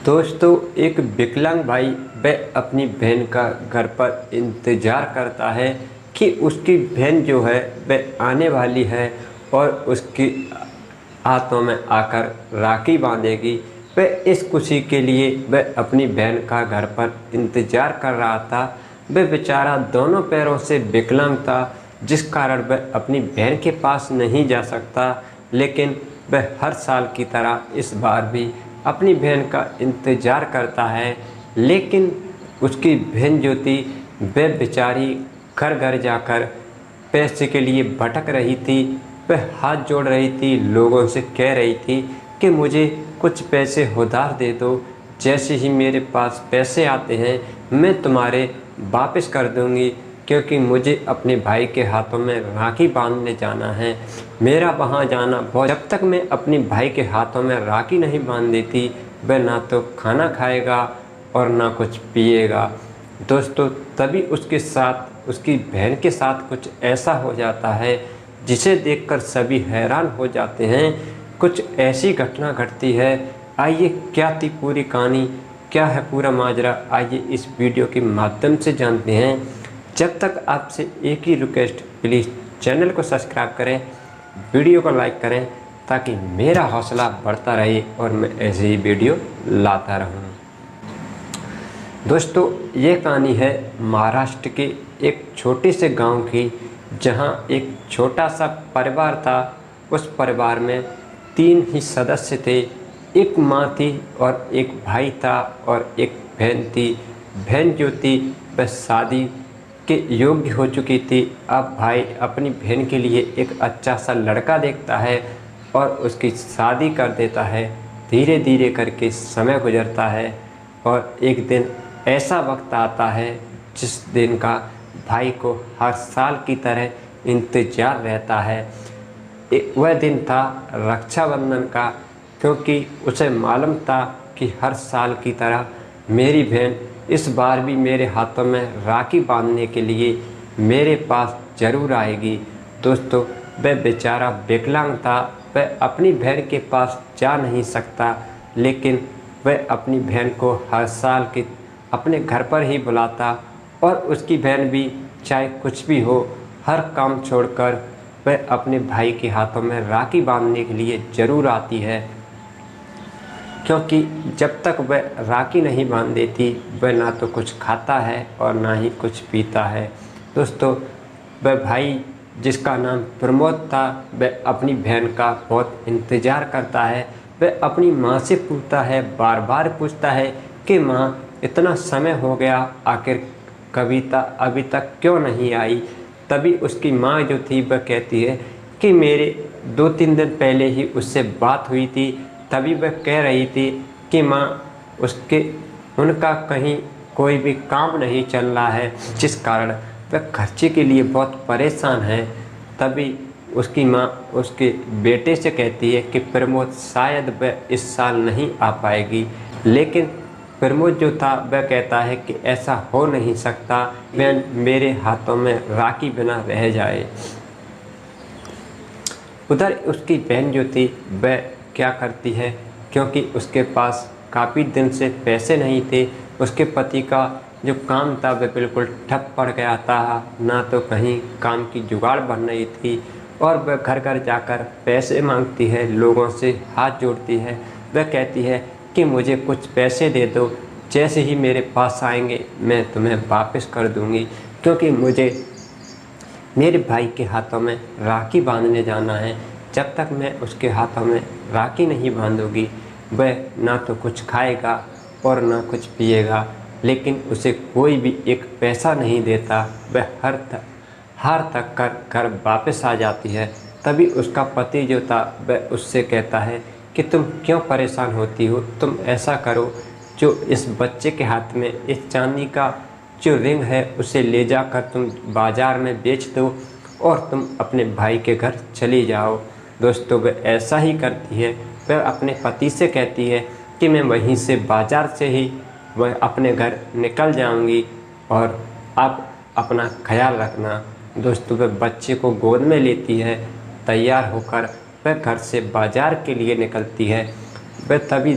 दोस्तों, एक विकलांग भाई वह अपनी बहन का घर पर इंतज़ार करता है कि उसकी बहन जो है वह आने वाली है और उसकी हाथों में आकर राखी बांधेगी। वह इस खुशी के लिए वह अपनी बहन का घर पर इंतज़ार कर रहा था। वह बेचारा दोनों पैरों से विकलांग था, जिस कारण वह अपनी बहन के पास नहीं जा सकता, लेकिन वह हर साल की तरह इस बार भी अपनी बहन का इंतज़ार करता है। लेकिन उसकी बहन जो थी वह बेचारी घर घर जाकर पैसे के लिए भटक रही थी। वह हाथ जोड़ रही थी, लोगों से कह रही थी कि मुझे कुछ पैसे उधार दे दो, जैसे ही मेरे पास पैसे आते हैं मैं तुम्हारे वापस कर दूंगी, क्योंकि मुझे अपने भाई के हाथों में राखी बांधने जाना है। मेरा वहाँ जाना बहुत, जब तक मैं अपने भाई के हाथों में राखी नहीं बांध देती वह ना तो खाना खाएगा और ना कुछ पिएगा। दोस्तों, तभी उसके साथ, उसकी बहन के साथ कुछ ऐसा हो जाता है जिसे देखकर सभी हैरान हो जाते हैं। कुछ ऐसी घटना घटती है। आइए, क्या थी पूरी कहानी, क्या है पूरा माजरा, आइए इस वीडियो के माध्यम से जानते हैं। जब तक आपसे एक ही रिक्वेस्ट, प्लीज़ चैनल को सब्सक्राइब करें, वीडियो को लाइक करें, ताकि मेरा हौसला बढ़ता रहे और मैं ऐसे ही वीडियो लाता रहूं। दोस्तों, ये कहानी है महाराष्ट्र के एक छोटे से गांव की, जहां एक छोटा सा परिवार था। उस परिवार में 3 ही सदस्य थे। एक माँ थी और एक भाई था और एक बहन थी। बहन जो थी वह शादी के योग्य हो चुकी थी। अब भाई अपनी बहन के लिए एक अच्छा सा लड़का देखता है और उसकी शादी कर देता है। धीरे धीरे करके समय गुजरता है और एक दिन ऐसा वक्त आता है जिस दिन का भाई को हर साल की तरह इंतज़ार रहता है। वह दिन था रक्षाबंधन का, क्योंकि उसे मालूम था कि हर साल की तरह मेरी बहन इस बार भी मेरे हाथों में राखी बांधने के लिए मेरे पास ज़रूर आएगी। दोस्तों, वह बेचारा विकलांग था, वह अपनी बहन के पास जा नहीं सकता, लेकिन वह अपनी बहन को हर साल के अपने घर पर ही बुलाता और उसकी बहन भी चाहे कुछ भी हो, हर काम छोड़कर वह अपने भाई के हाथों में राखी बांधने के लिए ज़रूर आती है। क्योंकि जब तक वह राखी नहीं बांध देती वह ना तो कुछ खाता है और ना ही कुछ पीता है। दोस्तों, वह भाई जिसका नाम प्रमोद था, वह अपनी बहन का बहुत इंतज़ार करता है। वह अपनी माँ से पूछता है, बार बार पूछता है कि माँ, इतना समय हो गया, आखिर कविता अभी तक क्यों नहीं आई। तभी उसकी माँ जो थी वह कहती है कि मेरे 2-3 दिन पहले ही उससे बात हुई थी। तभी वह कह रही थी कि माँ, उनका कहीं कोई भी काम नहीं चल रहा है, जिस कारण वह खर्चे के लिए बहुत परेशान है। तभी उसकी माँ उसके बेटे से कहती है कि प्रमोद शायद वह इस साल नहीं आ पाएगी। लेकिन प्रमोद जो था वह कहता है कि ऐसा हो नहीं सकता, वह मेरे हाथों में राखी बिना रह जाए। उधर उसकी बहन जो थी वह क्या करती है, क्योंकि उसके पास काफ़ी दिन से पैसे नहीं थे। उसके पति का जो काम था वह बिल्कुल ठप पड़ गया था, ना तो कहीं काम की जुगाड़ बन रही थी और वह घर घर जाकर पैसे मांगती है, लोगों से हाथ जोड़ती है। वह कहती है कि मुझे कुछ पैसे दे दो, जैसे ही मेरे पास आएंगे मैं तुम्हें वापस कर दूंगी, क्योंकि मुझे मेरे भाई के हाथों में राखी बांधने जाना है। जब तक मैं उसके हाथों में राखी नहीं बांधूंगी वह ना तो कुछ खाएगा और ना कुछ पिएगा। लेकिन उसे कोई भी एक पैसा नहीं देता। वह हार थक कर घर वापस आ जाती है। तभी उसका पति जो था वह उससे कहता है कि तुम क्यों परेशान होती हो, तुम ऐसा करो, जो इस बच्चे के हाथ में इस चांदी का जो रिंग है उसे ले जाकर तुम बाज़ार में बेच दो और तुम अपने भाई के घर चली जाओ। दोस्तों, वह ऐसा ही करती है। वह अपने पति से कहती है कि मैं वहीं से बाज़ार से ही वह अपने घर निकल जाऊंगी और आप अपना ख्याल रखना। दोस्तों, वह बच्चे को गोद में लेती है। तैयार होकर वह घर से बाज़ार के लिए निकलती है। वह तभी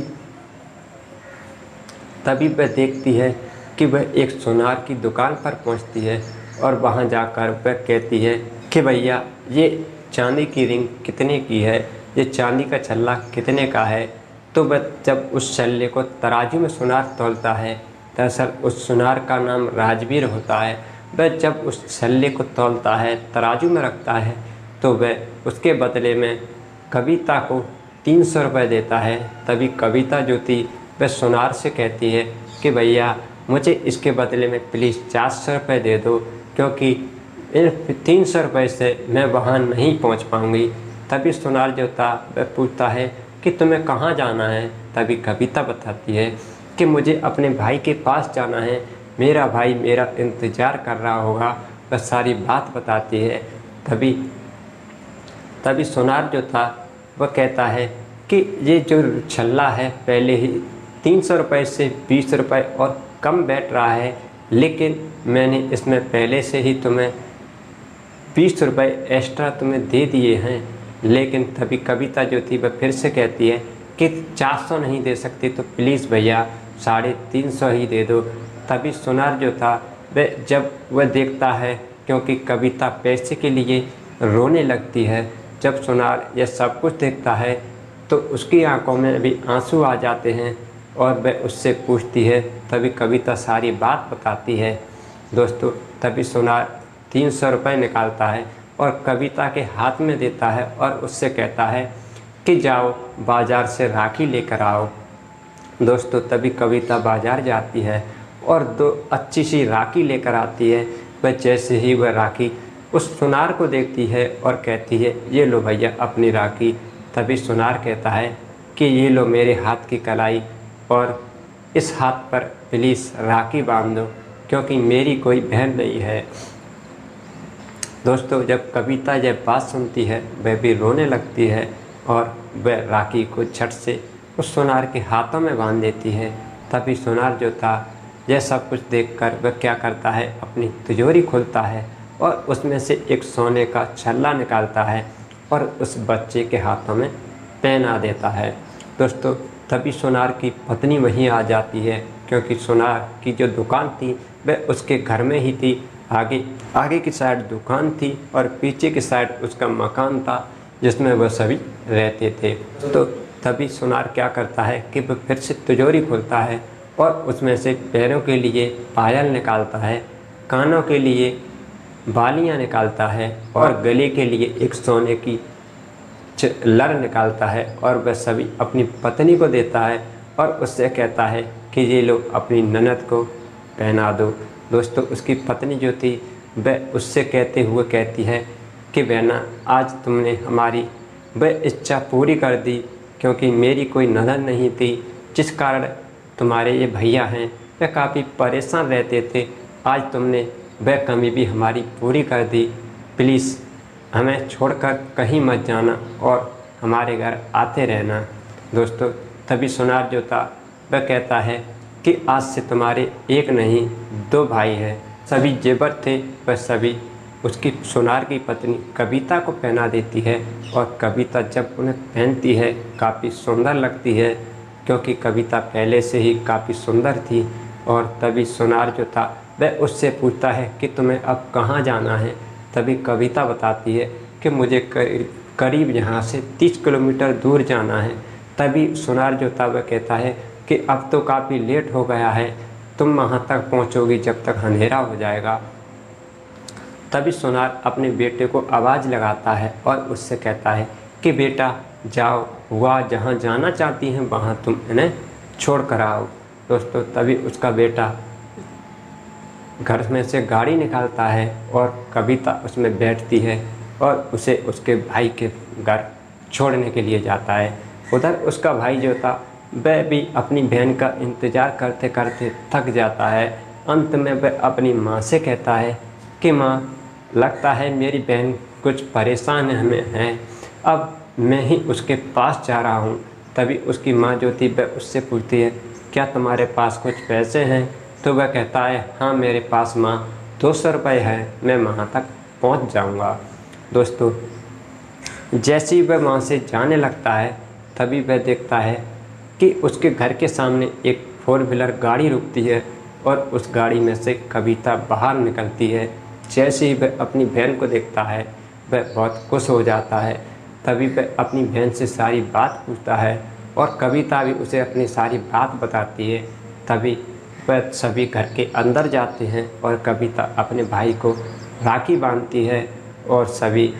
तभी वह देखती है कि वह एक सुनार की दुकान पर पहुंचती है और वहां जाकर वह कहती है कि भैया ये चांदी की रिंग कितने की है, ये चांदी का छल्ला कितने का है। तो वह जब उस छल्ले को तराजू में सुनार तौलता है, दरअसल उस सुनार का नाम राजवीर होता है, वह जब उस छल्ले को तौलता है, तराजू में रखता है, तो वह उसके बदले में कविता को 300 रुपये देता है। तभी कविता जो थी वह सुनार से कहती है कि भैया मुझे इसके बदले में प्लीज़ 400 रुपये दे दो, क्योंकि इन 300 रुपये से मैं वहाँ नहीं पहुँच पाऊँगी। तभी सुनार जो था वह पूछता है कि तुम्हें कहाँ जाना है। तभी कविता बताती है कि मुझे अपने भाई के पास जाना है, मेरा भाई मेरा इंतज़ार कर रहा होगा। वह सारी बात बताती है। तभी सुनार जो था वह कहता है कि ये जो छल्ला है पहले ही 300 रुपये से 20 रुपये और कम बैठ रहा है, लेकिन मैंने इसमें पहले से ही तुम्हें 20 रुपये एक्स्ट्रा तुम्हें दे दिए हैं। लेकिन तभी कविता जो थी वह फिर से कहती है कि 400 नहीं दे सकती तो प्लीज़ भैया 350 ही दे दो। तभी सुनार जो था जब वह देखता है, क्योंकि कविता पैसे के लिए रोने लगती है, जब सुनार यह सब कुछ देखता है तो उसकी आंखों में भी आंसू आ जाते हैं और वह उससे पूछती है। तभी कविता सारी बात बताती है। दोस्तों तभी सुनार 300 रुपये निकालता है और कविता के हाथ में देता है और उससे कहता है कि जाओ बाज़ार से राखी लेकर आओ। दोस्तों तभी कविता बाज़ार जाती है और 2 अच्छी सी राखी लेकर आती है। वह जैसे ही वह राखी उस सुनार को देखती है और कहती है ये लो भैया अपनी राखी। तभी सुनार कहता है कि ये लो मेरे हाथ की कलाई और इस हाथ पर प्लीज़ राखी बांध दो, क्योंकि मेरी कोई बहन नहीं है। दोस्तों जब कविता यह बात सुनती है वह भी रोने लगती है और वह राखी को झट से उस सुनार के हाथों में बांध देती है। तभी सुनार जो था यह सब कुछ देखकर वह क्या करता है, अपनी तिजोरी खोलता है और उसमें से एक सोने का छल्ला निकालता है और उस बच्चे के हाथों में पहना देता है। दोस्तों तभी सुनार की पत्नी वहीं आ जाती है, क्योंकि सुनार की जो दुकान थी वह उसके घर में ही थी। आगे की साइड दुकान थी और पीछे की साइड उसका मकान था जिसमें वह सभी रहते थे। तो तभी सुनार क्या करता है कि वह फिर से तिजोरी खोलता है और उसमें से पैरों के लिए पायल निकालता है, कानों के लिए बालियां निकालता है और गले के लिए एक सोने की लर निकालता है और वह सभी अपनी पत्नी को देता है और उससे कहता है कि ये लो अपनी ननद को पहना दो। दोस्तों उसकी पत्नी जो थी वह उससे कहते हुए कहती है कि बहना आज तुमने हमारी वह इच्छा पूरी कर दी, क्योंकि मेरी कोई ननद नहीं थी, जिस कारण तुम्हारे ये भैया हैं वह काफ़ी परेशान रहते थे। आज तुमने वह कमी भी हमारी पूरी कर दी। प्लीज़ हमें छोड़कर कहीं मत जाना और हमारे घर आते रहना। दोस्तों तभी सुनार जो था वह कहता है कि आज से तुम्हारे एक नहीं 2 भाई हैं। सभी जेवर थे वह सभी उसकी सुनार की पत्नी कविता को पहना देती है और कविता जब उन्हें पहनती है काफ़ी सुंदर लगती है, क्योंकि कविता पहले से ही काफ़ी सुंदर थी। और तभी सुनार जो था वह उससे पूछता है कि तुम्हें अब कहाँ जाना है। तभी कविता बताती है कि मुझे करीब यहाँ से 30 किलोमीटर दूर जाना है। तभी सुनार जो था वह कहता है कि अब तो काफ़ी लेट हो गया है, तुम वहाँ तक पहुँचोगी जब तक अंधेरा हो जाएगा। तभी सुनार अपने बेटे को आवाज़ लगाता है और उससे कहता है कि बेटा जाओ, वह जहाँ जाना चाहती हैं वहाँ तुम इन्हें छोड़ कर आओ। दोस्तों तभी उसका बेटा घर में से गाड़ी निकालता है और कविता उसमें बैठती है और उसे उसके भाई के घर छोड़ने के लिए जाता है। उधर उसका भाई जो था वह भी अपनी बहन का इंतज़ार करते करते थक जाता है। अंत में वह अपनी माँ से कहता है कि माँ, लगता है मेरी बहन कुछ परेशान है, अब मैं ही उसके पास जा रहा हूँ। तभी उसकी माँ जो थी वह उससे पूछती है क्या तुम्हारे पास कुछ पैसे हैं? तो वह कहता है हाँ मेरे पास माँ 200 रुपये है, मैं वहाँ तक पहुँच जाऊँगा। दोस्तों जैसे ही वह वहाँ से जाने लगता है तभी वह देखता है कि उसके घर के सामने एक फोर व्हीलर गाड़ी रुकती है और उस गाड़ी में से कविता बाहर निकलती है। जैसे ही वह अपनी बहन को देखता है वह बहुत खुश हो जाता है। तभी वह अपनी बहन से सारी बात पूछता है और कविता भी उसे अपनी सारी बात बताती है। तभी वह सभी घर के अंदर जाते हैं और कविता अपने भाई को राखी बांधती है और सभी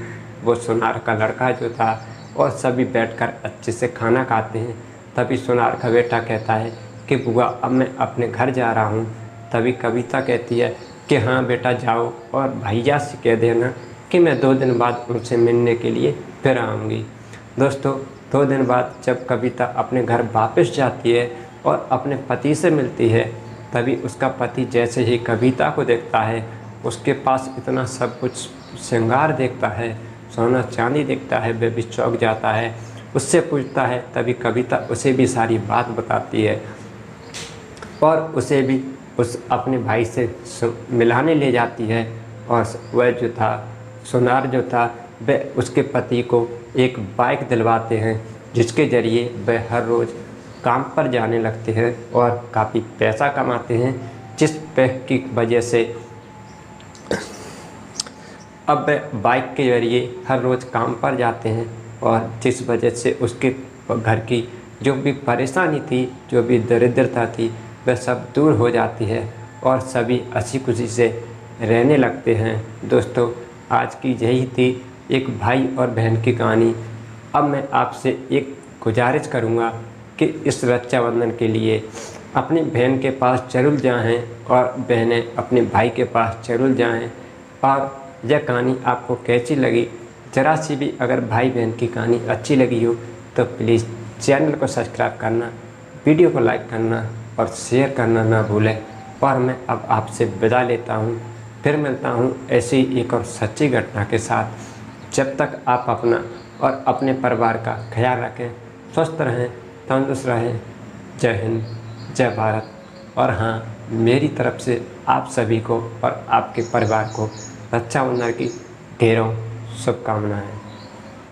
वो सुनार का लड़का जो था और सभी बैठकर अच्छे से खाना खाते हैं। तभी सुनार का बेटा कहता है कि बुआ अब मैं अपने घर जा रहा हूँ। तभी कविता कहती है कि हाँ बेटा जाओ और भैया से कह देना कि मैं 2 दिन बाद उनसे मिलने के लिए फिर आऊँगी। दोस्तों 2 दिन बाद जब कविता अपने घर वापस जाती है और अपने पति से मिलती है, तभी उसका पति जैसे ही कविता को देखता है उसके पास इतना सब कुछ श्रृंगार देखता है, सोना चांदी देखता है, वह भी चौंक जाता है। उससे पूछता है, तभी कविता उसे भी सारी बात बताती है और उसे भी उस अपने भाई से मिलाने ले जाती है। और वह जो था सुनार जो था वह उसके पति को एक बाइक दिलवाते हैं जिसके ज़रिए वह हर रोज़ काम पर जाने लगते हैं और काफ़ी पैसा कमाते हैं, जिस पे की वजह से अब वह बाइक के ज़रिए हर रोज़ काम पर जाते हैं और जिस वजह से उसके घर की जो भी परेशानी थी, जो भी दरिद्रता थी, वह सब दूर हो जाती है और सभी हंसी खुशी से रहने लगते हैं। दोस्तों आज की यही थी एक भाई और बहन की कहानी। अब मैं आपसे एक गुजारिश करूंगा कि इस रक्षाबंधन के लिए अपनी बहन के पास जरूर जाएं और बहनें अपने भाई के पास जरूर जाएं। और यह कहानी आपको कैसी लगी, ज़रा सी भी अगर भाई बहन की कहानी अच्छी लगी हो तो प्लीज़ चैनल को सब्सक्राइब करना, वीडियो को लाइक करना और शेयर करना ना भूलें। और मैं अब आपसे विदा लेता हूँ, फिर मिलता हूँ ऐसी एक और सच्ची घटना के साथ। जब तक आप अपना और अपने परिवार का ख्याल रखें, स्वस्थ रहें, तंदुरुस्त रहें। जय हिंद, जय भारत। और हाँ, मेरी तरफ से आप सभी को और आपके परिवार को रक्षाबंधन की ढेरों शुभकामनाएं।